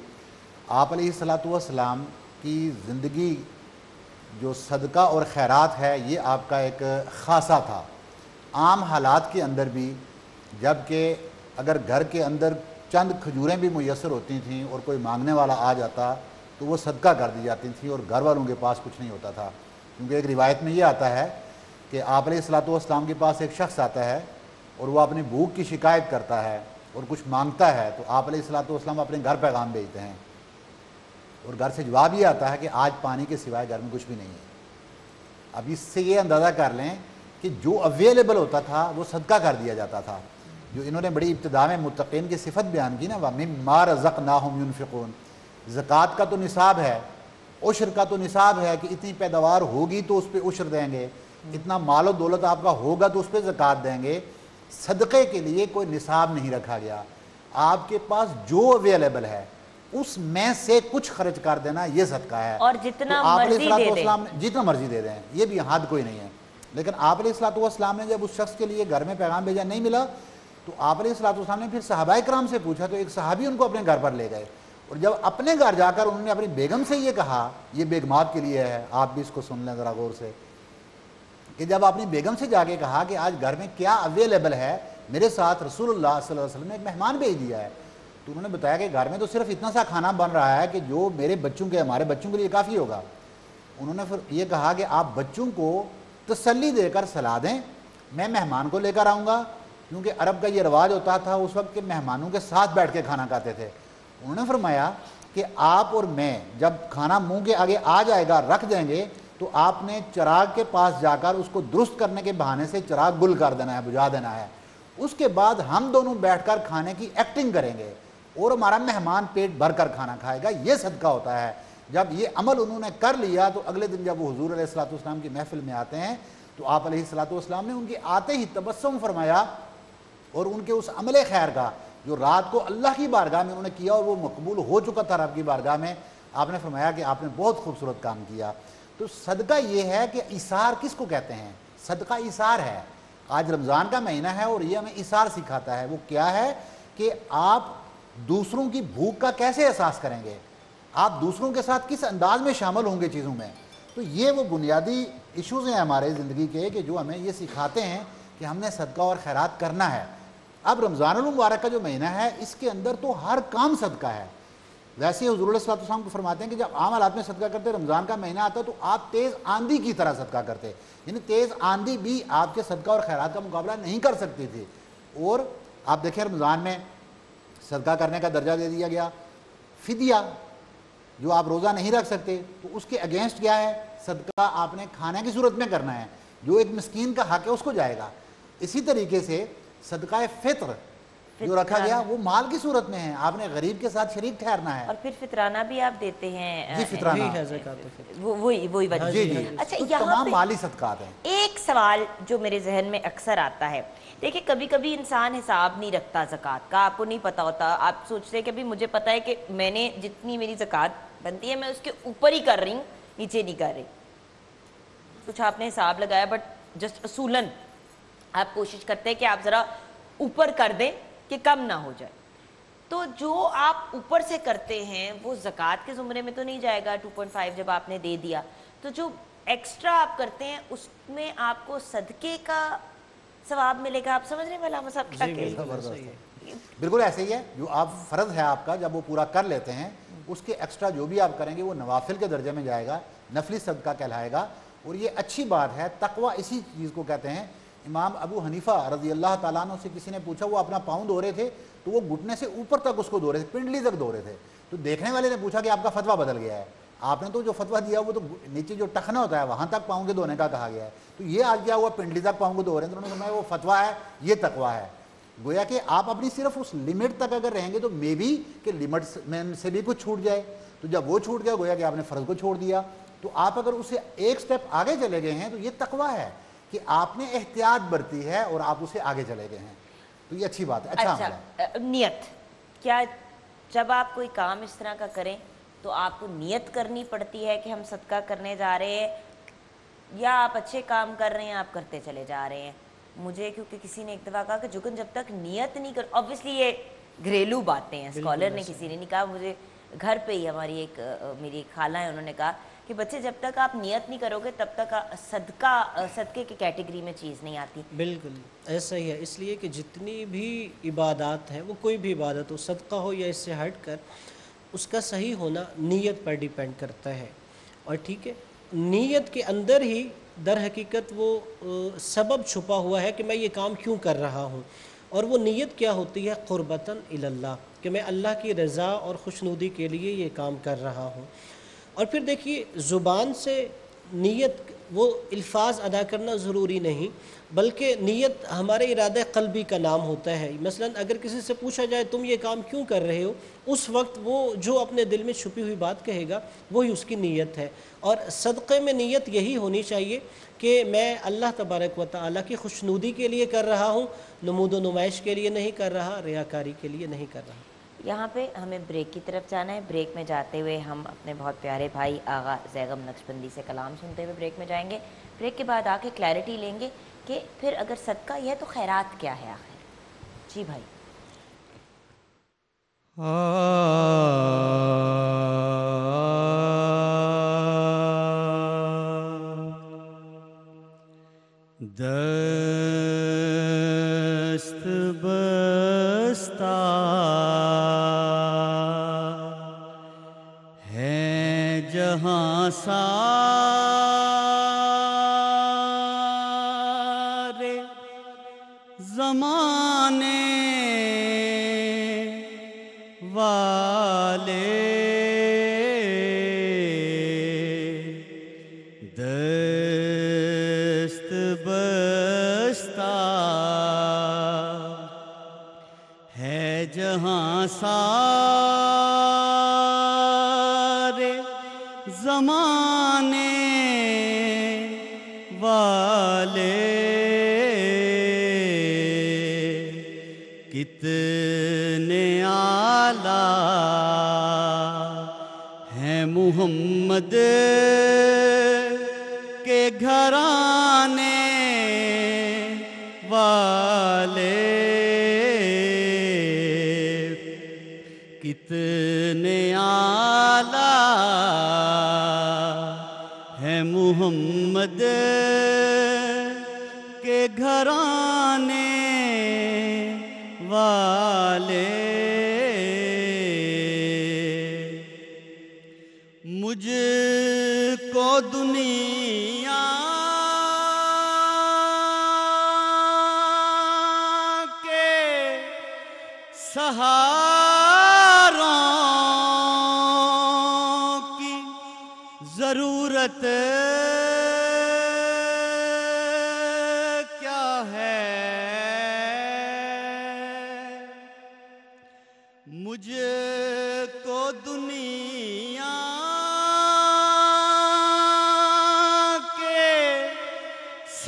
[SPEAKER 5] آپ علیہ الصلوۃ والسلام کی زندگی جو صدقہ اور خیرات ہے یہ آپ کا ایک خاصہ تھا۔ عام حالات کے اندر بھی جب کہ اگر گھر کے اندر چند کھجوریں بھی میسر ہوتی تھیں اور کوئی مانگنے والا آ جاتا تو وہ صدقہ کر دی جاتی تھیں، اور گھر والوں کے پاس کچھ نہیں ہوتا تھا، کیونکہ ایک روایت میں یہ آتا ہے کہ آپ علیہ الصلوۃ والسلام کے پاس ایک شخص آتا ہے اور وہ اپنی بھوک کی شکایت کرتا ہے اور کچھ مانگتا ہے، تو آپ علیہ الصلوۃ والسلام اپنے گھر پیغام بھیجتے ہیں، اور گھر سے جواب یہ آتا ہے کہ آج پانی کے سوائے گھر میں کچھ بھی نہیں ہے۔ اب اس سے یہ اندازہ کر لیں کہ جو اویلیبل ہوتا تھا وہ صدقہ کر دیا جاتا تھا۔ جو انہوں نے بڑی ابتدا میں متقین کی صفت بیان کی نا، وَمِمَّا رَزَقْنَاهُمْ يُنْفِقُونَ، زکوٰۃ کا تو نصاب ہے، عشر کا تو نصاب ہے کہ اتنی پیداوار ہوگی تو اس پہ عشر دیں گے، اتنا مال و دولت آپ کا ہوگا تو اس پہ زکوٰۃ دیں گے۔ صدقے کے لیے کوئی نصاب نہیں رکھا گیا، آپ کے پاس جو اویلیبل ہے اس میں سے کچھ خرچ کر دینا یہ صدقہ ہے،
[SPEAKER 2] اور جتنا
[SPEAKER 5] تو آپ علیہ
[SPEAKER 2] مرضی
[SPEAKER 5] الصلوۃ
[SPEAKER 2] دے دیں،
[SPEAKER 5] والسلام نے جتنا مرضی دے دیں، یہ بھی حد کوئی نہیں ہے۔ لیکن آپ علیہ الصلوۃ والسلام نے جب اس شخص کے لیے گھر میں پیغام بھیجا نہیں ملا تو آپ علیہ الصلوۃ والسلام نے پھر صحابہ کرام سے پوچھا، تو ایک صحابی ان کو اپنے گھر پر لے گئے، اور جب اپنے گھر جا کر انہوں نے اپنی بیگم سے یہ کہا، یہ بیگمات کے لیے ہے، آپ بھی اس کو سن لیں ذرا غور سے، کہ جب اپنی بیگم سے جا کے کہا کہ آج گھر میں کیا اویلیبل ہے، میرے ساتھ رسول اللہ صلی اللہ علیہ وسلم نے ایک مہمان بھیج دیا ہے، تو انہوں نے بتایا کہ گھر میں تو صرف اتنا سا کھانا بن رہا ہے کہ جو میرے بچوں کے ہمارے بچوں کے لیے کافی ہوگا۔ انہوں نے پھر یہ کہا کہ آپ بچوں کو تسلی دے کر سلا دیں، میں مہمان کو لے کر آؤں گا، کیونکہ عرب کا یہ رواج ہوتا تھا اس وقت کہ مہمانوں کے ساتھ بیٹھ کے کھانا کھاتے تھے۔ انہوں نے فرمایا کہ آپ اور میں جب کھانا منہ کے آگے آ جائے گا رکھ دیں گے تو آپ نے چراغ کے پاس جا کر اس کو درست کرنے کے بہانے سے چراغ گل کر دینا ہے، بجھا دینا ہے، اس کے بعد ہم دونوں بیٹھ کر کھانے کی ایکٹنگ کریں گے اور ہمارا مہمان پیٹ بھر کر کھانا کھائے گا، یہ صدقہ ہوتا ہے۔ جب یہ عمل انہوں نے کر لیا تو اگلے دن جب وہ حضور علیہ الصلوۃ والسلام کی محفل میں آتے ہیں تو آپ علیہ الصلوۃ والسلام نے ان کے آتے ہی تبسم فرمایا، اور ان کے اس عمل خیر کا جو رات کو اللہ کی بارگاہ میں انہوں نے کیا اور وہ مقبول ہو چکا تھا رب کی بارگاہ میں، آپ نے فرمایا کہ آپ نے بہت خوبصورت کام کیا۔ تو صدقہ یہ ہے کہ ایثار کس کو کہتے ہیں؟ صدقہ ایثار ہے۔ آج رمضان کا مہینہ ہے اور یہ ہمیں ایثار سکھاتا ہے۔ وہ کیا ہے کہ آپ دوسروں کی بھوک کا کیسے احساس کریں گے، آپ دوسروں کے ساتھ کس انداز میں شامل ہوں گے چیزوں میں۔ تو یہ وہ بنیادی ایشوز ہیں ہمارے زندگی کے کہ جو ہمیں یہ سکھاتے ہیں کہ ہم نے صدقہ اور خیرات کرنا ہے۔ اب رمضان المبارک کا جو مہینہ ہے اس کے اندر تو ہر کام صدقہ ہے۔ ویسے حضور علیہ الصلوۃ والسلام کو فرماتے ہیں کہ جب عام حالات میں صدقہ کرتے، رمضان کا مہینہ آتا تو آپ تیز آندھی کی طرح صدقہ کرتے، یعنی تیز آندھی بھی آپ کے صدقہ اور خیرات کا مقابلہ نہیں کر سکتی تھی۔ اور آپ دیکھیں رمضان میں صدقہ کرنے کا درجہ دے دیا گیا، فدیہ جو آپ روزہ نہیں رکھ سکتے تو اس کے اگینسٹ کیا ہے، صدقہ آپ نے کھانے کی صورت میں کرنا ہے، جو ایک مسکین کا حق ہے اس کو جائے گا۔ اسی طریقے سے صدقہ فطر جو رکھا گیا وہ مال کی صورت میں ہے، آپ نے غریب کے ساتھ شریک ٹھہرنا ہے۔
[SPEAKER 2] اور پھر فطرانہ بھی آپ دیتے ہیں؟
[SPEAKER 5] جی فطرانہ
[SPEAKER 6] ہے زکوٰۃ الفطر۔
[SPEAKER 2] وہی وجہ۔
[SPEAKER 5] جی جی،
[SPEAKER 2] اچھا
[SPEAKER 5] تو
[SPEAKER 2] یہاں
[SPEAKER 5] تمام
[SPEAKER 2] پہ
[SPEAKER 5] مالی صدقات ہیں۔
[SPEAKER 2] ایک سوال جو میرے ذہن میں اکثر آتا ہے، دیکھیں کبھی کبھی انسان حساب نہیں رکھتا زکوٰۃ کا، آپ کو نہیں پتہ ہوتا، آپ سوچتے ہیں کہ بھی مجھے پتہ ہے کہ میں نے جتنی میری زکوٰۃ بنتی ہے میں اس کے اوپر ہی کر رہی ہوں، نیچے نہیں کر رہی، کچھ آپ نے حساب لگایا بٹ جسٹ اصولاً آپ کوشش کرتے ہیں کہ آپ ذرا اوپر کر دیں کہ کم نہ ہو جائے، تو جو آپ اوپر سے کرتے ہیں وہ زکوٰۃ کے زمرے میں تو نہیں جائے گا 2.5 جب آپ نے دے دیا، تو جو ایکسٹرا آپ کرتے ہیں اس میں آپ کو صدقے کا ثواب ملے گا، آپ سمجھ رہے ہیں علامہ صاحب کیا کہہ رہے ہیں؟
[SPEAKER 5] بالکل ایسے ہی ہے، جو آپ فرض ہے آپ کا جب وہ پورا کر لیتے ہیں اس کے ایکسٹرا جو بھی آپ کریں گے وہ نوافل کے درجے میں جائے گا، نفلی صدقہ کہلائے گا، اور یہ اچھی بات ہے۔ تقویٰ اسی چیز کو کہتے ہیں۔ امام ابو حنیفہ رضی اللہ تعالیٰ عنہ سے کسی نے پوچھا، وہ اپنا پاؤں دھو رہے تھے تو وہ گھٹنے سے اوپر تک اس کو دھو رہے تھے، پنڈلی تک دھو رہے تھے، تو دیکھنے والے نے پوچھا کہ آپ کا فتویٰ بدل گیا ہے، آپ نے تو جو فتویٰ دیا وہ تو نیچے جو ٹخنا ہوتا ہے وہاں تک پاؤں کے دھونے کا کہا گیا ہے، تو یہ آج کیا ہوا پنڈلی تک پاؤں کو دھو رہے ہیں، تو انہوں نے فرمایا وہ فتویٰ ہے، یہ تقویٰ ہے۔ گویا کہ آپ اپنی صرف اس لمٹ تک اگر رہیں گے تو مے بی کہ لمٹ میں سے بھی کچھ چھوٹ جائے، تو جب وہ چھوٹ گیا گویا کہ آپ نے فرض کو چھوڑ دیا، تو آپ اگر اسے ایک سٹیپ آگے چلے گئے ہیں تو یہ تقویٰ ہے کہ آپ نے احتیاط برتی ہے اور آپ اسے آگے چلے گئے ہیں، تو یہ اچھی بات ہے، اچھا عمل ہے۔
[SPEAKER 2] نیت، کیا جب آپ کوئی کام اس طرح کا کریں تو آپ کو نیت کرنی پڑتی ہے کہ ہم صدقہ کرنے جا رہے ہیں، یا آپ اچھے کام کر رہے ہیں آپ کرتے چلے جا رہے ہیں؟ مجھے کیونکہ کسی نے ایک دفعہ کہا کہ جب تک نیت نہیں کر، obviously یہ گھریلو باتیں ہیں، اسکالر نے کسی نے نہیں کہا، مجھے گھر پہ ہی ہماری میری ایک خالہ ہے، انہوں نے کہا کہ بچے جب تک آپ نیت نہیں کرو گے تب تک صدقے کی کیٹیگری میں چیز نہیں آتی۔
[SPEAKER 6] بالکل ایسا ہی ہے، اس لیے کہ جتنی بھی عبادات ہیں، وہ کوئی بھی عبادت ہو، صدقہ ہو یا اس سے ہٹ کر، اس کا صحیح ہونا نیت پر ڈیپینڈ کرتا ہے، اور ٹھیک ہے نیت کے اندر ہی در حقیقت وہ سبب چھپا ہوا ہے کہ میں یہ کام کیوں کر رہا ہوں، اور وہ نیت کیا ہوتی ہے؟ قربتاً الی اللہ، کہ میں اللہ کی رضا اور خوشنودی کے لیے یہ کام کر رہا ہوں۔ اور پھر دیکھیے زبان سے نیت وہ الفاظ ادا کرنا ضروری نہیں، بلکہ نیت ہمارے ارادہ قلبی کا نام ہوتا ہے۔ مثلا اگر کسی سے پوچھا جائے تم یہ کام کیوں کر رہے ہو، اس وقت وہ جو اپنے دل میں چھپی ہوئی بات کہے گا وہی اس کی نیت ہے، اور صدقے میں نیت یہی ہونی چاہیے کہ میں اللہ تبارک و تعالیٰ کی خوشنودی کے لیے کر رہا ہوں، نمود و نمائش کے لیے نہیں کر رہا، ریاکاری کے لیے نہیں کر رہا۔
[SPEAKER 2] یہاں پہ ہمیں بریک کی طرف جانا ہے، بریک میں جاتے ہوئے ہم اپنے بہت پیارے بھائی آغا زیغم نقشبندی سے کلام سنتے ہوئے بریک میں جائیں گے، بریک کے بعد آ کے کلیئرٹی لیں گے کہ پھر اگر صدقہ یہ ہے تو خیرات کیا ہے آخر؟ جی بھائی۔
[SPEAKER 4] دست بستہ ہے جہاں سارے زمانے والے، دست بستہ ہے جہاں سارے زمانے والے، کتنے اعلیٰ ہیں محمد کے گھرانے والے، کتنے اعلیٰ ہیں محمد کے گھرانے والے، مجھ کو دنیا کے سہاروں کی ضرورت کیا ہے، مجھ کو دنیا کے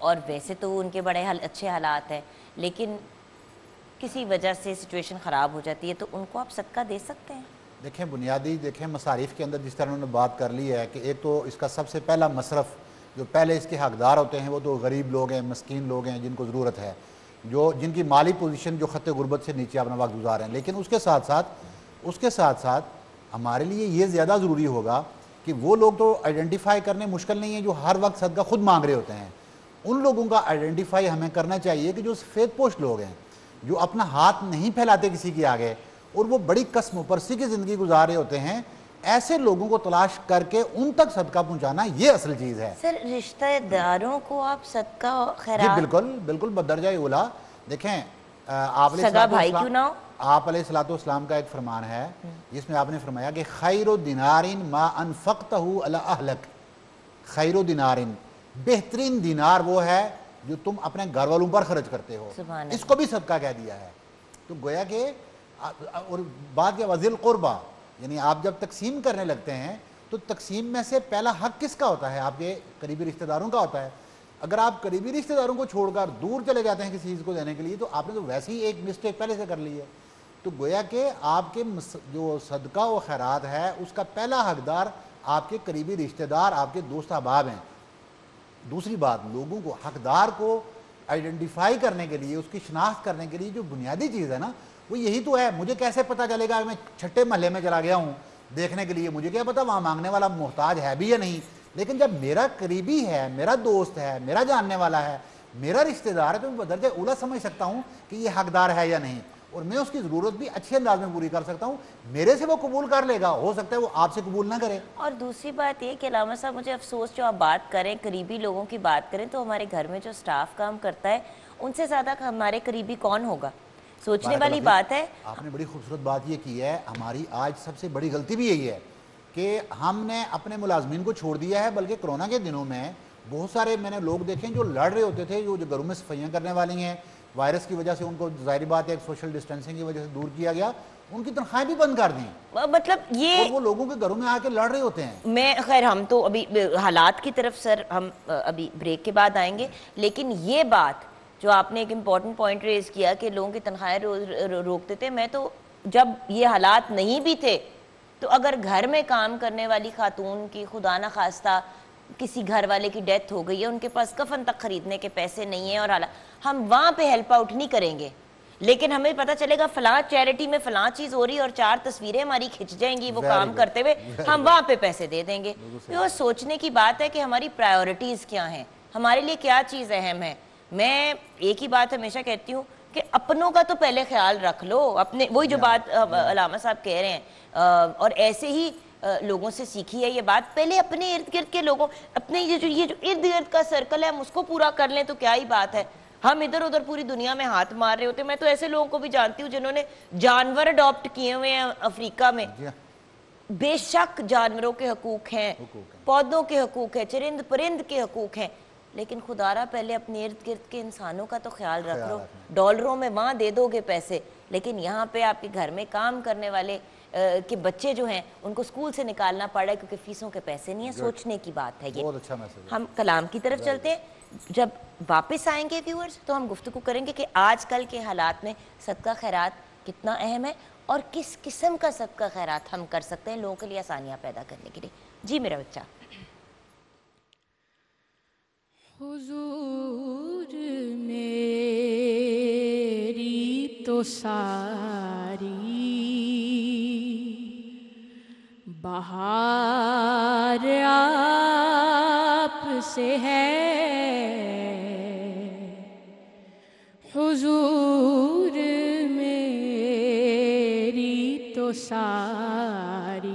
[SPEAKER 2] اور ویسے تو ان کے بڑے اچھے حالات ہیں، لیکن کسی وجہ سے سچویشن خراب ہو جاتی ہے تو ان کو آپ صدقہ دے سکتے ہیں؟
[SPEAKER 5] دیکھیں بنیادی مصارف کے اندر جس طرح انہوں نے بات کر لی ہے کہ ایک تو اس کا سب سے پہلا مصرف جو پہلے اس کے حقدار ہوتے ہیں وہ تو غریب لوگ ہیں، مسکین لوگ ہیں، جن کو ضرورت ہے، جن کی مالی پوزیشن جو خط غربت سے نیچے اپنا وقت گزار رہے ہیں. لیکن اس کے ساتھ ساتھ ہمارے لیے یہ زیادہ ضروری ہوگا کہ وہ لوگ تو آئیڈینٹیفائی کرنے مشکل نہیں ہیں جو ہر وقت صدقہ خود مانگ رہے ہوتے ہیں. ان لوگوں کا آئیڈینٹیفائی ہمیں کرنا چاہیے کہ جو سفید پوش لوگ ہیں، جو اپنا ہاتھ نہیں پھیلاتے کسی کے آگے اور وہ بڑی قسم و پرسی کی زندگی گزار رہے ہوتے ہیں، ایسے لوگوں کو تلاش کر کے ان تک صدقہ پہنچانا یہ اصل چیز ہے.
[SPEAKER 2] سر رشتہ داروں کو آپ صدقہ
[SPEAKER 5] جی
[SPEAKER 2] خیرات
[SPEAKER 5] بالکل بدرجہ اولا. دیکھیں آپ
[SPEAKER 2] سگا بھائی کیوں نہ ہو؟
[SPEAKER 5] آپ علیہ الصلوۃ والسلام کا ایک فرمان ہے جس میں آپ نے فرمایا کہ خیر دینار ما انفقتہ علی اہلک. خیر دینار، بہترین دینار وہ ہے جو تم اپنے گھر والوں پر خرچ کرتے ہو. اس کو بھی صدقہ کہہ دیا ہے. تو گویا کہ اور بات کیا وذی القربہ، یعنی آپ جب تقسیم کرنے لگتے ہیں تو تقسیم میں سے پہلا حق کس کا ہوتا ہے؟ آپ کے قریبی رشتہ داروں کا ہوتا ہے. اگر آپ قریبی رشتہ داروں کو چھوڑ کر دور چلے جاتے ہیں کسی چیز کو دینے کے لیے تو آپ نے تو ویسے ہی ایک مسٹیک پہلے سے کر لی ہے. تو گویا کہ آپ کے جو صدقہ و خیرات ہے اس کا پہلا حقدار آپ کے قریبی رشتہ دار، آپ کے دوست احباب ہیں. دوسری بات، لوگوں کو حقدار کو آئیڈینٹیفائی کرنے کے لیے، اس کی شناخت کرنے کے لیے جو بنیادی چیز ہے نا وہ یہی تو ہے. مجھے کیسے پتہ چلے گا؟ میں چھٹے محلے میں چلا گیا ہوں دیکھنے کے لیے، مجھے کیا پتا وہاں مانگنے والا محتاج ہے بھی یا نہیں. لیکن جب میرا قریبی ہے، میرا دوست ہے، میرا جاننے والا ہے، میرا رشتہ دار ہے، تو میں بدرجہ اولا سمجھ سکتا ہوں کہ یہ حقدار ہے یا نہیں، اور میں اس کی ضرورت بھی اچھے انداز میں پوری کر سکتا ہوں. میرے سے وہ قبول کر لے گا، ہو سکتا ہے وہ آپ سے قبول نہ کرے.
[SPEAKER 2] اور دوسری بات یہ کہ علامہ صاحب مجھے افسوس، جو آپ بات کریں قریبی لوگوں کی بات کریں تو ہمارے گھر میں جو سٹاف کام کرتا ہے ان سے زیادہ ہمارے قریبی کون ہوگا؟ سوچنے والی بات ہے.
[SPEAKER 5] آپ نے بڑی خوبصورت بات یہ کی ہے. ہماری آج سب سے بڑی غلطی بھی یہی ہے کہ ہم نے اپنے ملازمین کو چھوڑ دیا ہے. بلکہ کرونا کے دنوں میں بہت سارے میں نے لوگ دیکھیں جو لڑ رہے ہوتے تھے، جو گھروں میں صفائیاں کرنے والی ہیں، وائرس کی وجہ سے ان کو ظاہری بات ہے سوشل ڈسٹینسنگ کی وجہ سے دور کیا گیا، ان کی تنخواہیں بھی بند کر دیں.
[SPEAKER 2] مطلب یہ
[SPEAKER 5] اور وہ لوگوں کے گھروں میں آ کے لڑ رہے ہوتے ہیں.
[SPEAKER 2] میں خیر ہم تو ابھی حالات کی طرف سر ہم ابھی بریک کے بعد آئیں گے، لیکن یہ بات جو آپ نے ایک امپورٹنٹ پوائنٹ ریز کیا کہ لوگوں کی تنخواہیں روکتے تھے، میں تو جب یہ حالات نہیں بھی تھے تو اگر گھر میں کام کرنے والی خاتون کی خدا نہ خواستہ کسی گھر والے کی ڈیتھ ہو گئی ہے، ان کے پاس کفن تک خریدنے کے پیسے نہیں ہیں اور ہم وہاں پہ ہیلپ آؤٹ نہیں کریں گے، لیکن ہمیں پتہ چلے گا فلاں چیریٹی میں فلاں چیز ہو رہی ہے اور 4 تصویریں ہماری کھنچ جائیں گی وہ کام کرتے ہوئے، ہم وہاں پہ پیسے دے دیں گے. یہ سوچنے کی بات ہے کہ ہماری پرائیورٹیز کیا ہیں، ہمارے لیے کیا چیز اہم ہے. میں ایک ہی بات ہمیشہ کہتی ہوں کہ اپنوں کا تو پہلے خیال رکھ لو، اپنے وہی جو بات علامہ صاحب کہہ رہے ہیں، اور ایسے ہی لوگوں سے سیکھی ہے یہ بات. پہلے اپنے ارد گرد کے لوگوں، اپنے یہ جو ارد گرد کا سرکل ہے ہم اس کو پورا کر لیں تو کیا ہی بات ہے. ہم ادھر ادھر پوری دنیا میں ہاتھ مار رہے ہوتے ہیں. میں تو ایسے لوگوں کو بھی جانتی ہوں جنہوں نے جانور اڈاپٹ کیے ہوئے ہیں افریقہ میں. بے شک جانوروں کے حقوق ہیں، پودوں کے حقوق ہیں، چرند پرند کے حقوق ہیں، لیکن خدارا پہلے اپنے ارد گرد کے انسانوں کا تو خیال رکھ لو. ڈالروں میں وہاں دے دو گے پیسے، لیکن یہاں پہ آپ کے گھر میں کام کرنے والے کے بچے جو ہیں ان کو اسکول سے نکالنا پڑ رہا ہے کیونکہ فیسوں کے پیسے نہیں ہیں. سوچنے کی بات ہے یہ.
[SPEAKER 5] بہت اچھا میسج.
[SPEAKER 2] ہم کلام کی طرف چلتے ہیں. جب واپس آئیں گے ویورز تو ہم گفتگو کریں گے کہ آج کل کے حالات میں صدقہ خیرات کتنا اہم ہے اور کس قسم کا صدقہ خیرات ہم کر سکتے ہیں لوگوں کے لیے آسانیاں پیدا کرنے کے لیے. جی میرا بچہ.
[SPEAKER 7] حضور میری تو ساری بہار آپ سے ہے، حضور میری تو ساری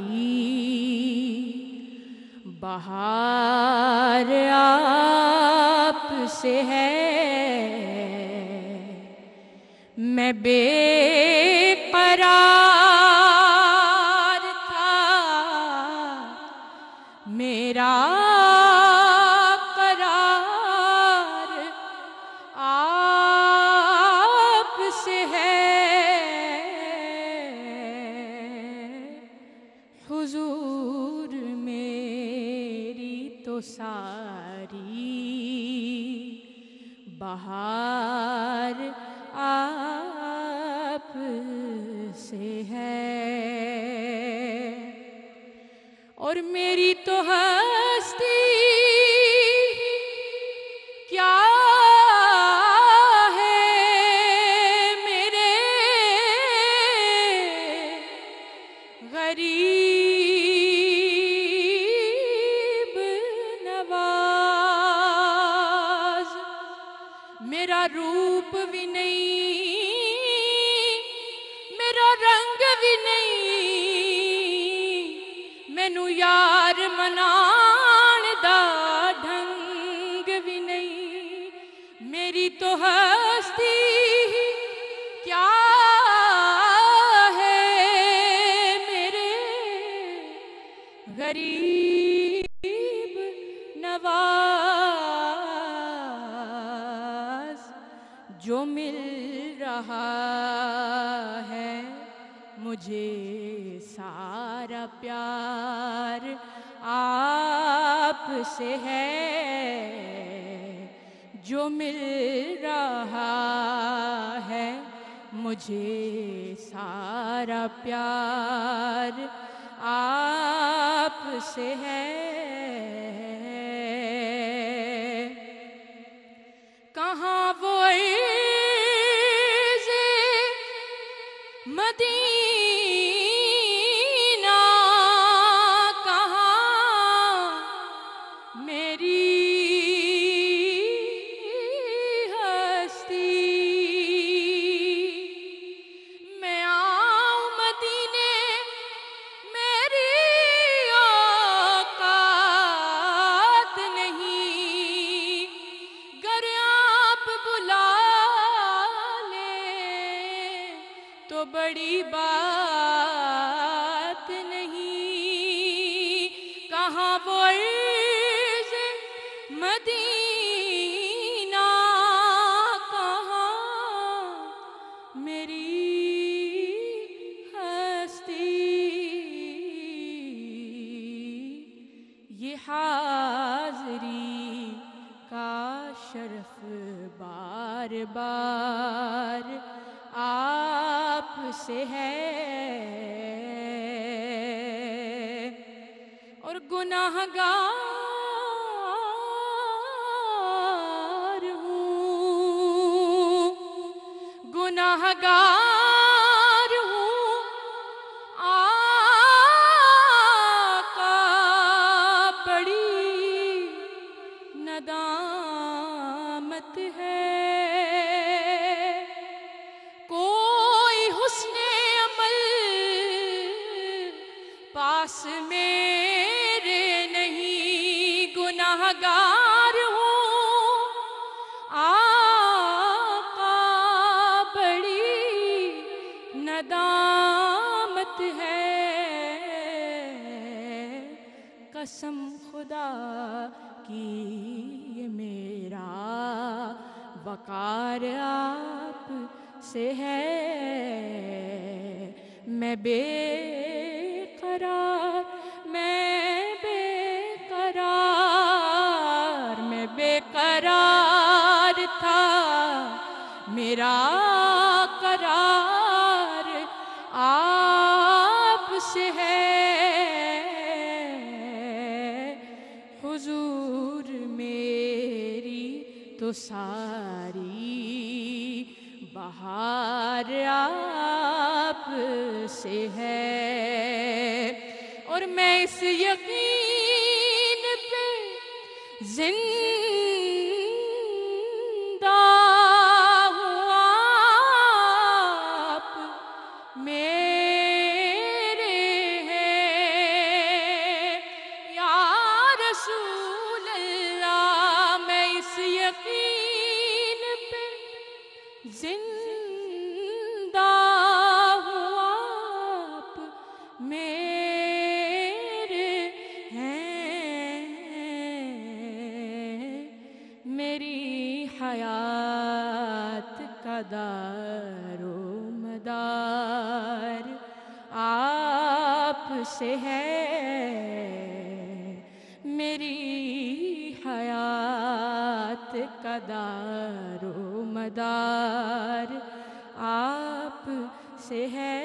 [SPEAKER 7] بہار آپ سے ہے. میں بے قرار تھا، میرا قرار آپ سے ہے، حضور میری تو ساری بہار آپ سے ہے، اور میری تو ہستی کیا ہے میرے غریب نواز، میرا روپ بھی نہیں، میرا رنگ بھی نہیں، مینوں یار منان دا ڈھنگ بھی نہیں، میری تو ہستی کیا ہے میرے غریب نواز، جو مل رہا ہے مجھے سارا پیار آپ سے ہے، جو مل رہا ہے مجھے سارا پیار آپ سے ہے۔ کہاں وہ عرض مدینہ، کہاں میری ہستی، میں آؤں مدینے میری اوقات نہیں، گر آپ بلا لیں تو بڑی بات نہیں، کہاں وہ عرض مدینہ، کہاں میری ہستی، یہ حاضری کا شرف بار بار آپ سے ہے، اور گناہگار ہوں، گناہگار ہوں، آقا بڑی ندامت ہے، کوئی حسن عمل پاس میرے نہیں، گناہگار ہوں، آقا بڑی ندامت ہے، قسم خدا کی یہ میرا وقار آپ سے ہے، میں بے قرار، میں بے قرار، میں بے قرار تھا، میرا قرار آپ سے ہے، حضور میری تو ساری بہار آپ سے ہے، اور میں اس یقین پہ زندہ ہوں، آپ میرے ہیں یا رسول اللہ، میں اس یقین پہ زندہ ہوں، آپ میرے ہیں، میری حیات کا دار و مدار آپ سے ہے، میری حیات کا دار و مدار آپ سے ہے،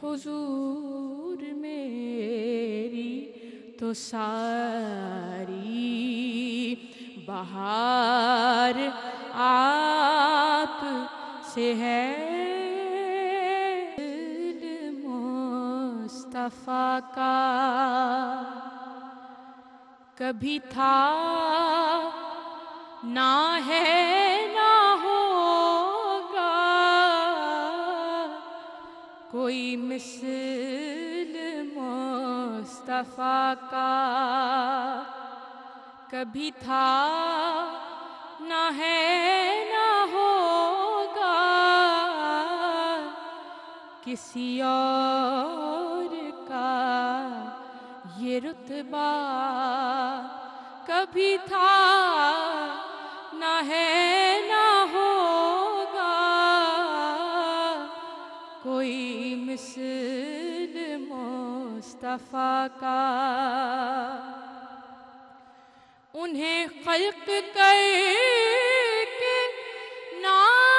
[SPEAKER 7] حضور میری تو ساری بہار آپ سے ہے، مصطفیٰ کا کبھی تھا نہ ہے نہ ہوگا، کوئی مثل مصطفیٰ کا کبھی تھا نہ ہے نہ ہوگا، کسی اور کا یہ رتبہ کبھی تھا نہ ہے نہ ہوگا، کوئی مثل مصطفیٰ کا، انہیں خلق کر کے نازا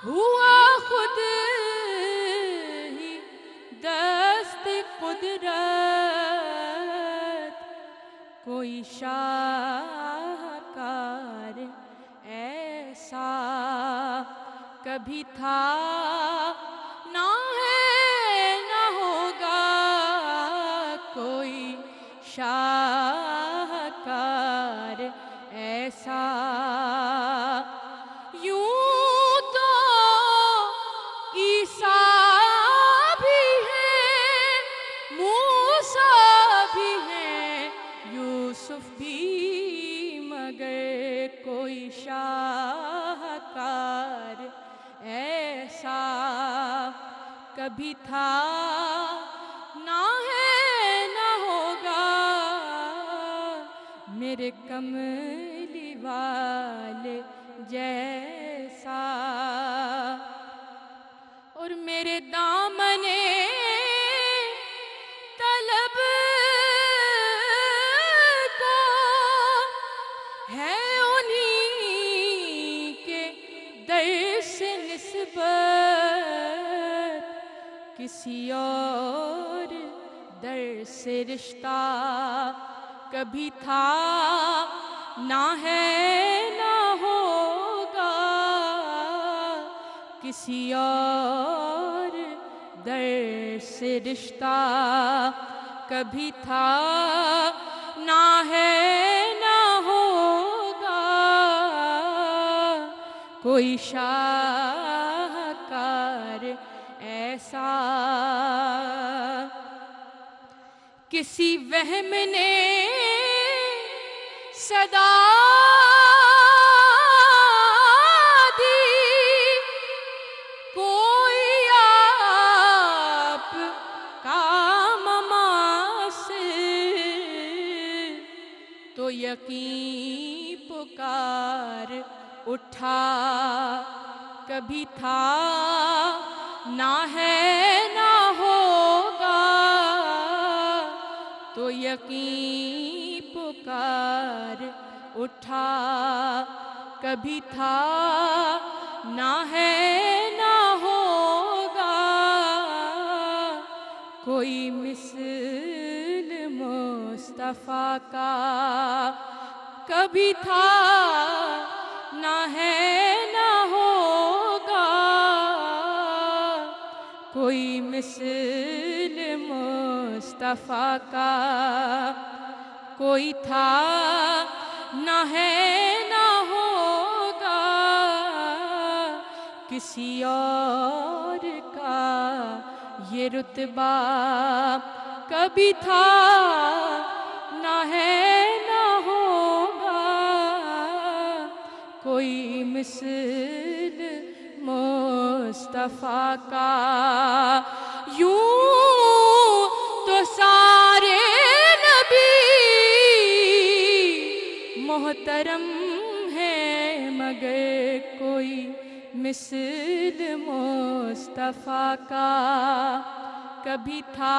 [SPEAKER 7] ہوا، خود ہی دست قدرت، کوئی شاہکار ایسا کبھی تھا نہ ہے نہ ہوگا، کوئی شاہکار ایسا، یوں تو عیسیٰ بھی ہیں، موسیٰ بھی ہیں، یوسف بھی، مگر کوئی شاہکار ایسا کبھی تھا نہ ہے نہ ہوگا، میرے کملی والے جیسا، اور میرے دامن طلب کو ہے انہی کے در سے نسبت، کسی اور در سے رشتہ کبھی تھا نہ ہے نہ ہوگا، کسی اور در سے رشتہ کبھی تھا نہ ہے نہ ہوگا، کوئی شاہکار ایسا، کسی وہم نے صدا دی، کوئی آپ کا مماثل، تو یقین پکار اٹھا کبھی تھا نہ ہے نہ ہوگا، تو یقین پکار اٹھا کبھی تھا نہ ہے نہ ہوگا، کوئی مثل مصطفیٰ کا کبھی تھا نہ ہے نہ ہوگا، کوئی مثل مصطفیٰ کا کوئی تھا نہ ہے نہ ہوگا، کسی اور کا یہ رتبہ کبھی تھا نہ ہے نہ ہوگا، کوئی مثل مصطفیٰ کا، یوں تو سارے نبی محترم ہیں، مگر کوئی مثل مصطفیٰ کا کبھی تھا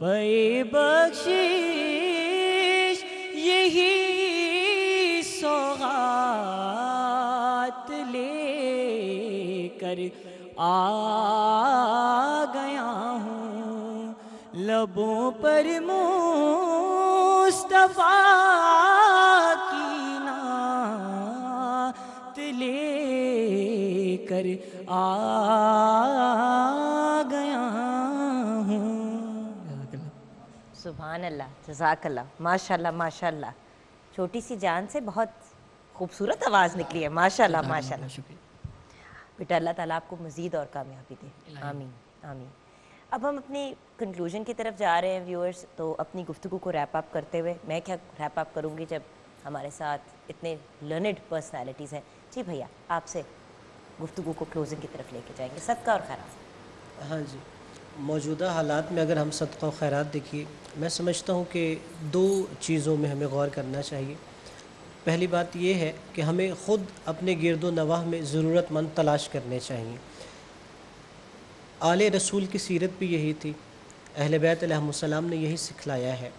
[SPEAKER 4] پے بخشش یہی سوغات لے کر آ گیا ہوں، لبوں پر مصطفیٰ کی نعت لے کر آ گیا ہوں۔
[SPEAKER 2] سبحان اللہ، جزاک اللہ، ماشاء اللہ ماشاء اللہ، چھوٹی سی جان سے بہت خوبصورت آواز نکلی ہے، ماشاء اللہ ماشاء اللہ۔
[SPEAKER 6] شکریہ۔
[SPEAKER 2] بیٹا اللہ تعالیٰ آپ کو مزید اور کامیابی دے، آمین آمین۔ اب ہم اپنی کنکلوژن کی طرف جا رہے ہیں ویورز، تو اپنی گفتگو کو ریپ اپ کرتے ہوئے میں کیا ریپ اپ کروں گی جب ہمارے ساتھ اتنے لرنڈ پرسنالٹیز ہیں۔ جی بھیا، آپ سے گفتگو کو کلوزنگ کی طرف لے کے جائیں گے، صدقہ اور خیرات۔
[SPEAKER 6] ہاں جی، موجودہ حالات میں اگر ہم صدقہ و خیرات دیکھیے، میں سمجھتا ہوں کہ دو چیزوں میں ہمیں غور کرنا چاہیے۔ پہلی بات یہ ہے کہ ہمیں خود اپنے گرد و نواح میں ضرورت مند تلاش کرنے چاہیے۔ آل رسول کی سیرت بھی یہی تھی، اہل بیت علیہم السلام نے یہی سکھلایا ہے۔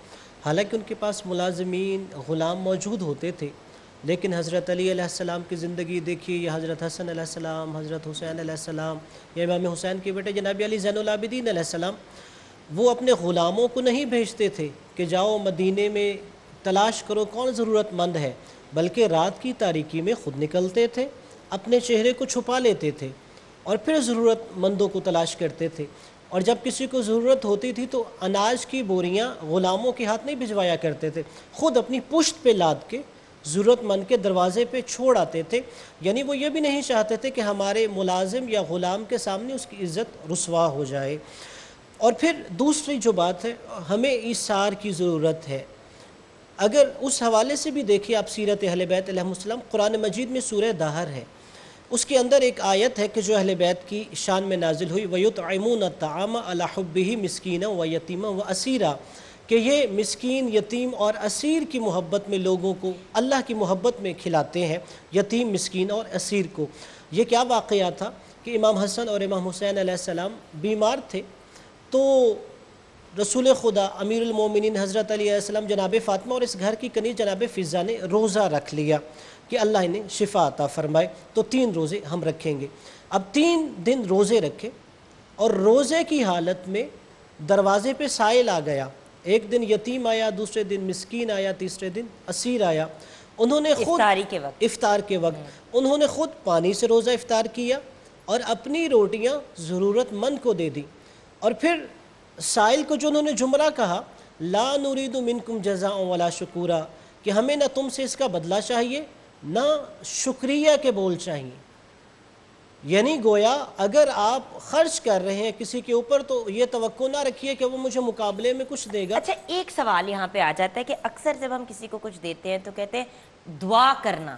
[SPEAKER 6] حالانکہ ان کے پاس ملازمین، غلام موجود ہوتے تھے، لیکن حضرت علی علیہ السلام کی زندگی دیکھیے، یا حضرت حسن علیہ السلام، حضرت حسین علیہ السلام، یا امام حسین کے بیٹے جناب علی زین العابدین علیہ السلام، وہ اپنے غلاموں کو نہیں بھیجتے تھے کہ جاؤ مدینے میں تلاش کرو کون ضرورت مند ہے، بلکہ رات کی تاریکی میں خود نکلتے تھے، اپنے چہرے کو چھپا لیتے تھے اور پھر ضرورت مندوں کو تلاش کرتے تھے۔ اور جب کسی کو ضرورت ہوتی تھی تو اناج کی بوریاں غلاموں کے ہاتھ نہیں بھجوایا کرتے تھے، خود اپنی پشت پہ لاد کے ضرورت مند کے دروازے پہ چھوڑ آتے تھے۔ یعنی وہ یہ بھی نہیں چاہتے تھے کہ ہمارے ملازم یا غلام کے سامنے اس کی عزت رسوا ہو جائے۔ اور پھر دوسری جو بات ہے، ہمیں ایثار کی ضرورت ہے۔ اگر اس حوالے سے بھی دیکھیں آپ سیرت اہل بیت علیہ السلام، قرآن مجید میں سورہ دہر ہے، اس کے اندر ایک آیت ہے کہ جو اہل بیت کی شان میں نازل ہوئی، وَيُطْعِمُونَ الطَّعَامَ عَلَى حُبِّهِ مِسْكِينًا وَيَتِيمًا وَأَسِيرًا، کہ یہ مسکین، یتیم اور اسیر کی محبت میں لوگوں کو اللہ کی محبت میں کھلاتے ہیں، یتیم، مسکین اور اسیر کو۔ یہ کیا واقعہ تھا کہ امام حسن اور امام حسین علیہ السلام بیمار تھے، تو رسول خدا امیر المومنین حضرت علی علیہ السلام، جناب فاطمہ اور اس گھر کی کنیز جناب فضہ نے روزہ رکھ لیا کہ اللہ انہیں شفا عطا فرمائے، تو 3 روزے ہم رکھیں گے۔ اب 3 دن روزے رکھے اور روزے کی حالت میں دروازے پہ سائل آ گیا، ایک دن یتیم آیا، دوسرے دن مسکین آیا، تیسرے دن اسیر آیا۔ انہوں نے خود افطار کے وقت انہوں نے خود پانی سے روزہ افطار کیا اور اپنی روٹیاں ضرورت مند کو دے دی، اور پھر سائل کو جو انہوں نے جملہ کہا، لا نرید منکم جزاء ولا شکورا، کہ ہمیں نہ تم سے اس کا بدلہ چاہیے نہ شکریہ کے بول چاہیے۔ یعنی گویا اگر آپ خرچ کر رہے ہیں کسی کے اوپر تو یہ توقع نہ رکھیے کہ وہ مجھے مقابلے میں کچھ دے گا۔
[SPEAKER 2] اچھا، ایک سوال یہاں پہ آ جاتا ہے کہ اکثر جب ہم کسی کو کچھ دیتے ہیں تو کہتے ہیں دعا کرنا،